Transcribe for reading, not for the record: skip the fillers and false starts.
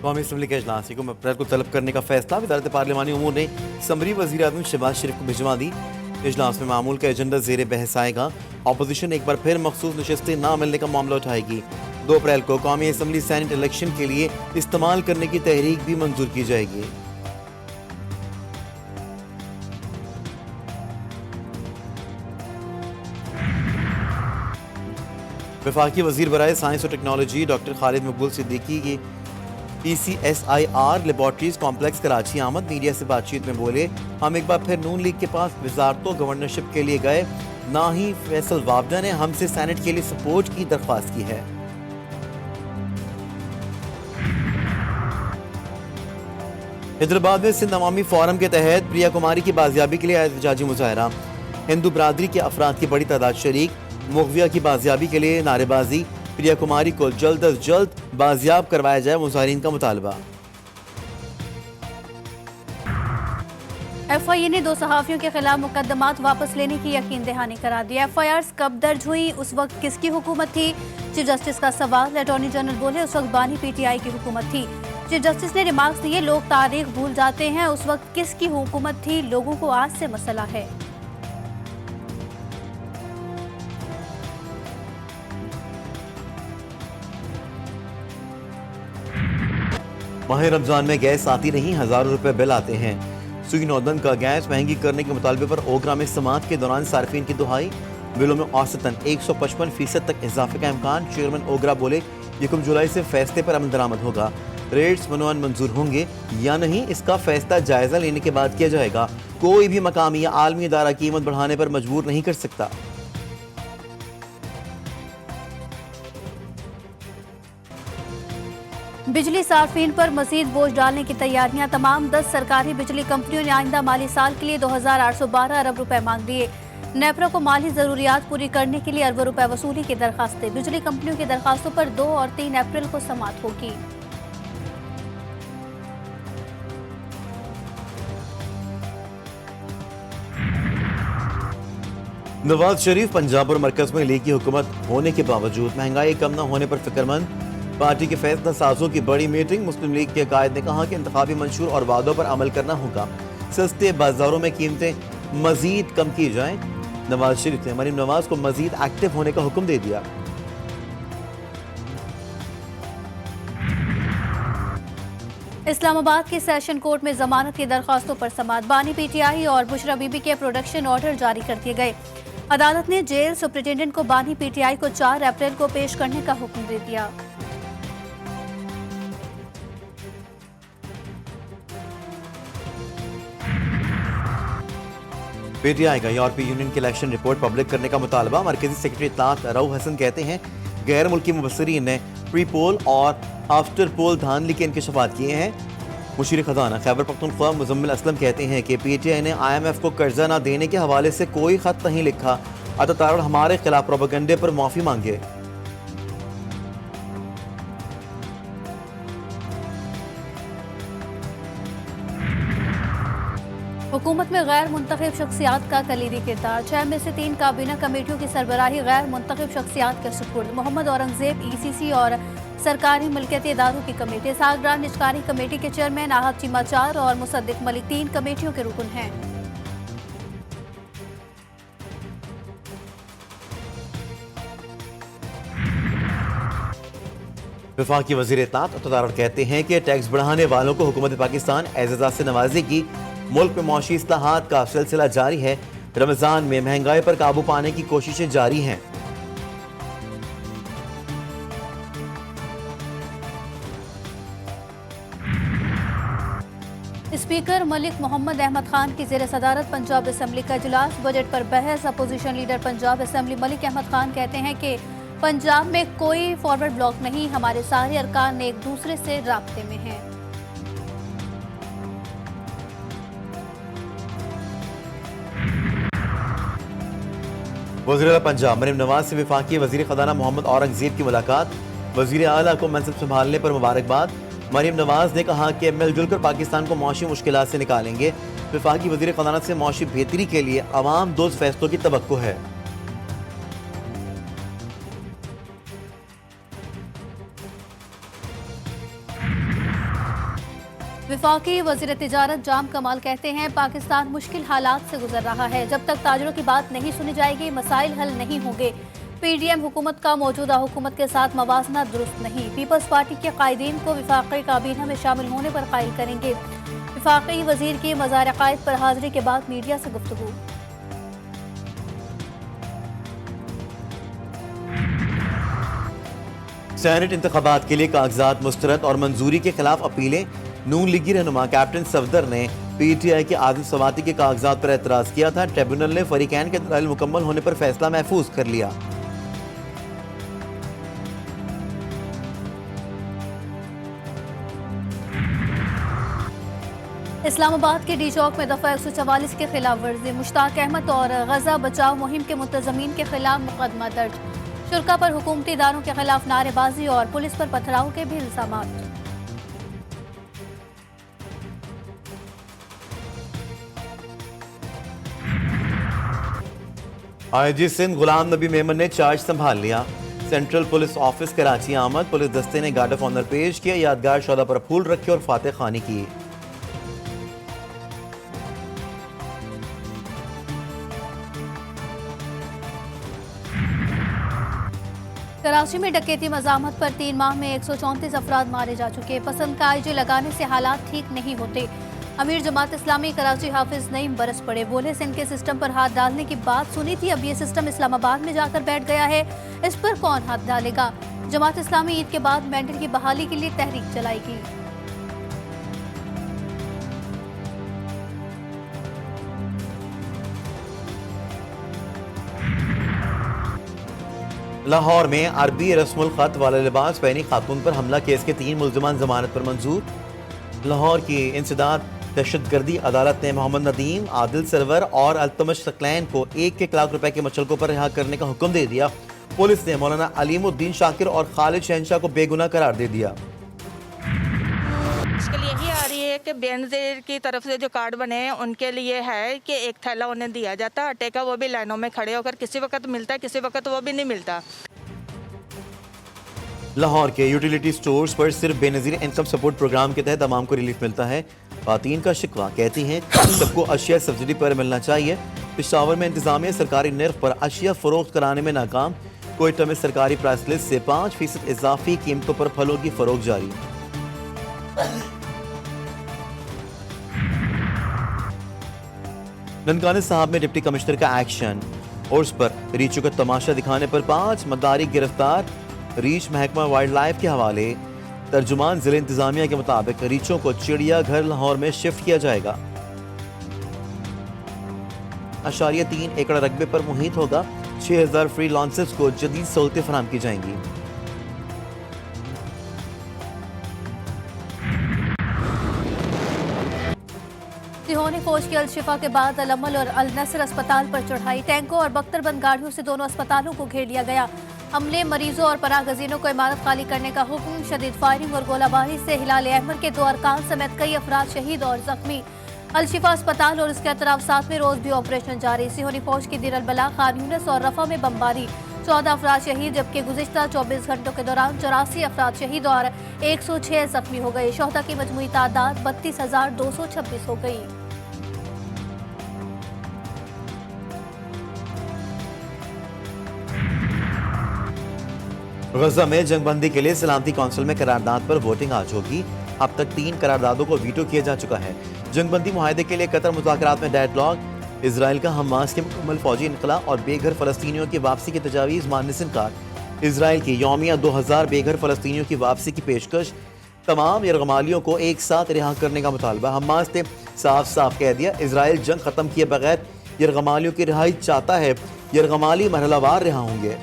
कौमी असम्बली के इजलास को अप्रैल को तलब करने का फैसला। वज़ारत पार्लिमानी उमूर ने समरी वज़ीर आज़म शहबाज शरीफ को भिजवा दी। इजलास में मामूल का एजेंडा ज़ेर बहस आएगा। अपोजिशन एक बार फिर मखसूस नशस्तें ना मिलने का मामला उठाएगी। 2 अप्रैल को कौमी असम्बली सैनेट इलेक्शन के लिए इस्तेमाल करने की तहरीक भी मंजूर की जाएगी। वफाकी वज़ीर बराए साइंस और टेक्नोलॉजी डॉक्टर खालिद मकबूल सिद्दीकी की PCSIR लेबॉर्ट्रीज कॉम्प्लेक्स कराची आमद। मीडिया से बातचीत में बोले, हम एक बार फिर नून लीग के पास वजारतों गवर्नरशिप के लिए गए, ना ही फैसल वाबडा ने हमसे सैनेट के लिए सपोर्ट की दरख्वास्त की है। हैदराबाद में सिंध अवामी फोरम के तहत प्रिया कुमारी की बाजियाबी के लिए एहतजाजी मुजाहरा। हिंदू बरादरी के अफराद की बड़ी तादाद शरीक। मुगविया की बाजियाबी के लिए नारेबाजी। प्रिया कुमारी को जल्द अज जल्द बाजियाब करवाया जाए, मुजाहिरीन का मुतालबा। FIA ने 2 सहाफियों के खिलाफ मुकदमात वापस लेने की यकीन दहानी करा दी। FIRs कब दर्ज हुई, उस वक्त किसकी हुकूमत थी? चीफ जस्टिस का सवाल। अटॉर्नी जनरल बोले, उस वक्त बानी PTI की हुकूमत थी। चीफ जस्टिस ने रिमार्क्स दिए, लोग तारीख भूल जाते हैं, उस वक्त किसकी हुकूमत थी, लोगों को आज से मसला है। माह रमजान में गैस आती नहीं, हजारों रुपए बिल आते हैं। सुई नौदन का गैस महंगी करने के मुतालबे पर ओगरा में समात के दौरान सार्फिन की दुहाई। बिलों में औसतन 155% तक इजाफे का इम्कान। चेयरमैन ओगरा बोले, 1 जुलाई से फैसले पर अमल दरामद होगा। रेट्स मनोअन मंजूर होंगे या नहीं, इसका फैसला जायजा लेने के बाद किया जाएगा। कोई भी मकामी या आलमी इदारा कीमत बढ़ाने पर मजबूर नहीं कर सकता। बिजली सार्फिन पर मजीद बोझ डालने की तैयारियां। तमाम 10 सरकारी बिजली कंपनियों ने आइंदा माली साल के लिए 2812 अरब रुपए मांग दिए। नेपरा को माली जरूरियात पूरी करने के लिए अरबों रुपए वसूली की दरखास्तें। बिजली कंपनियों की दरखास्तों पर 2 और 3 अप्रैल को समाअत होगी। नवाज शरीफ पंजाब और मरकज में लीग की हुकूमत होने के बावजूद महंगाई कम न होने पर फिक्रमंद। पार्टी के फैसला साजों की बड़ी मीटिंग। मुस्लिम लीग के कायद ने कहा कि इंतखाबी मंशूर और वादों पर अमल करना होगा। सस्ते बाजारों में कीमतें मजीद कम की जाएं। नवाज शरीफ ने मरीम नवाज को मजीद एक्टिव होने का हुक्म दे दिया। इस्लामाबाद के सेशन कोर्ट में जमानत की दरखास्तों पर समाअत। बानी PTI और बुशरा बीबी के प्रोडक्शन ऑर्डर जारी कर दिए गए। अदालत ने जेल सुप्रिंटेंडेंट को बानी PTI को 4 अप्रैल को पेश करने का हुक्म दे दिया। PTI का यूरोपीय यूनियन की इलेक्शन रिपोर्ट पब्लिक करने का मुतालबा। मरकजी सेक्रेटरी इत्तलात रऊफ हसन कहते हैं, गैर मुल्की मुबस्सिरीन ने प्री पोल और आफ्टर पोल धांधली के इंकशाफात किए हैं। मुशीर खजाना खैबर पख्तूनख्वा मुजम्मिल असलम कहते हैं कि PTI ने IMF को कर्जा न देने के हवाले से कोई खत नहीं लिखा। अतातारड़ हमारे खिलाफ प्रोपेगेंडे पर माफी मांगे। हुकूमत में गैर मुंतखब शख्सियात का कलीदी किरदार। 6 में से 3 काबीना कमेटियों की सरबराही गैर मुंतखब शख्सियात के सुपुर्द। मोहम्मद औरंगजेब ECC और सरकारी मिल्कियती इदारों की कमेटी। सागरान निजकारी कमेटी के चेयरमैन आहत चीमाचार और मुसद्दिक मलिक 3 कमेटियों के रुकन हैं। वफाकी वज़ीर इत्तलात अतातारड़ कहते हैं कि टैक्स बढ़ाने वालों को हुकूमत पाकिस्तान एज़ाज़ से नवाजेगी। मुल्क में मौशी इस्लाहात का सिलसिला जारी है। रमजान में महंगाई पर काबू पाने की कोशिशें जारी हैं। स्पीकर मलिक मोहम्मद अहमद खान की ज़ेर सदारत पंजाब असम्बली का इजलास। बजट पर बहस। Opposition leader Punjab assembly Malik Ahmad Khan कहते हैं कि पंजाब में कोई फॉरवर्ड ब्लॉक नहीं, हमारे सारे अरकान एक दूसरे से राब्ते में हैं। वज़ीर आला पंजाब मरीम नवाज से वफाकी वज़ीर ख़जाना मोहम्मद औरंगजेब की मुलाकात। वज़ीर आला को मनसब संभालने पर मुबारकबाद। मरीम नवाज ने कहा कि मिलजुल कर पाकिस्तान को मौशी मुश्किलात से निकालेंगे। वफाकी वज़ीर ख़जाना से मौशी बेहतरी के लिए अवाम दोस्त फैसलों की तवक्को है। वफाकी वज़ीर तिजारत जाम कमाल कहते हैं पाकिस्तान मुश्किल हालात से गुजर रहा है, जब तक ताजरों की बात नहीं सुनी जाएगी मसाइल हल नहीं होंगे। पीडीएम हुकूमत का मौजूदा हुकूमत के साथ मवाजना दुरुस्त नहीं। पीपल्स पार्टी के कायदीन को वफाकी काबीना में शामिल होने पर कायल करेंगे। वफाकी वजीर की मज़ार कायद पर हाजिरी के बाद मीडिया से गुफ्तगू। सेनेट इंतखाबात के लिए कागजात मुस्तरद और मंजूरी के खिलाफ अपीलें। नून लीगी रहनुमा कैप्टन सफदर ने पीटीआई के आदिल सवाती के कागजात पर एतराज किया था। ट्रिब्यूनल ने फरीकैन के दलाइल मुकम्मल होने पर फैसला महफूज कर लिया। इस्लामाबाद के डी चौक में दफा 144 के खिलाफ वर्जी। मुश्ताक अहमद और गजा बचाओ मुहिम के मुंतजमीन के खिलाफ मुकदमा दर्ज। शुरा पर हुकूमती इदारों के खिलाफ नारेबाजी और पुलिस पर पथराव के भी इल्जामात। आईजी सिंध गुलाम नबी मेमन ने चार्ज संभाल लिया। सेंट्रल पुलिस ऑफिस कराची आमद। पुलिस दस्ते ने गार्ड ऑफ ऑनर पेश किया। यादगार शोधा पर फूल रखे और फातह खानी की। कराची में डकैती मजामत पर 3 माह में 134 अफराद मारे जा चुके। पसंद का आईजी लगाने से हालात ठीक नहीं होते। अमीर जमात इस्लामी कराची हाफिज नईम बरस पड़े। बोले सिंध के सिस्टम पर हाथ डालने की बात सुनी थी, अब ये सिस्टम इस्लामाबाद में जाकर बैठ गया है, इस पर कौन हाथ डालेगा। जमात इस्लामी ईद के बाद मेंढर की बहाली के लिए तहरीक चलाएगी। लाहौर में अरबी रस्मुल खत वाला लिबास पहनी खातून पर हमला केस के 3 मुल्जिमान जमानत पर मंजूर। लाहौर की इंसदाद दहशतगर्दी अदालत ने मोहम्मद नदीम, आदिल सरवर और अल्तमश सकलैन को 1 लाख रुपए के मुचलकों पर रिहा करने का हुक्म दे दिया। पुलिस ने मौलाना अलीमुद्दीन शाकिर और खालिद शहनशाह को बेगुनाह करार दे दिया। मुश्किल यही आ रही है कि बेनज़ीर की तरफ से जो कार्ड बने हैं उनके लिए है कि एक थैला उन्हें दिया जाता है आटे का, वो भी लाइनों में खड़े होकर, किसी वक्त मिलता है किसी वक्त वो भी नहीं मिलता। लाहौर के यूटिलिटी स्टोर्स पर सिर्फ बेनजीर इनकम सपोर्ट प्रोग्राम के तहत तमाम को रिलीफ मिलता है। खातून का शिकवा, कहती हैं सबको अशिया सब्सिडी पर मिलना चाहिए। पेशावर में इंतजामिया सरकारी निर्ख पर अशिया फरोख्त कराने में नाकाम। कोयटा में सरकारी प्राइस लिस्ट से 5% इजाफी कीमतों पर फलों की फरोख्त जारी। ननकाना साहब में डिप्टी कमिश्नर का एक्शन। उर्स पर रीचों का तमाशा दिखाने पर 5 मदारी गिरफ्तार। रीच महकमा वाइल्ड लाइफ के हवाले। तर्जुमान जिले इंतजामिया के मुताबिक रीचों को चिड़ियाघर लाहौर में शिफ्ट किया जाएगा। 3 एकड़ रकबे पर मुहित होगा। 6000 फ्री लॉन्सेस को जदीद सहूलतें फराहम की जाएंगी। सिहोनी फौज की अलशिफा के बाद अलमल और अल नसर अस्पताल पर चढ़ाई। टैंकों और बख्तरबंद गाड़ियों से दोनों अस्पतालों को घेर लिया गया। हमले, मरीजों और पनाहगजीनों को इमारत खाली करने का हुक्म। शदीद फायरिंग और गोलाबारी से हिलाल अहमद के 2 अरकान समेत कई अफराद शहीद और जख्मी। अलशिफा अस्पताल और इसके अतराफ 7वें रोज भी ऑपरेशन जारी। सिहोनी फौज की दीर अल-बला, खान यूनिस और रफा में बमबारी। 14 अफराद शहीद, जबकि गुज़िश्ता 24 घंटों के दौरान 84 अफराद शहीद और 106 जख्मी हो गए। शोहदा की मजमूई तादाद 32,226 हो गई। गजा में जंगबंदी के लिए सलामती कौंसिल में करारदाद पर वोटिंग आज होगी। अब तक 3 करारदादों को वीटो किया जा चुका है। जंगबंदी मुआहदे के लिए कतर मुज़ाकरात में डेडलॉक। इसराइल का हमास के मुकम्मल फौजी इनकला और बेघर फलस्तीनियों की वापसी की तजावीज़ मानने से इनकार। इसराइल की यौमिया 2000 बेघर फलस्तीनियों की वापसी की पेशकश। तमाम यरगमालियों को एक साथ रिहा करने का मुतालबा। हमास ने साफ साफ कह दिया, इसराइल जंग खत्म किए बगैर यरगमालियों की रिहाई चाहता है। यरगमाली मरहलावार रिहा होंगे।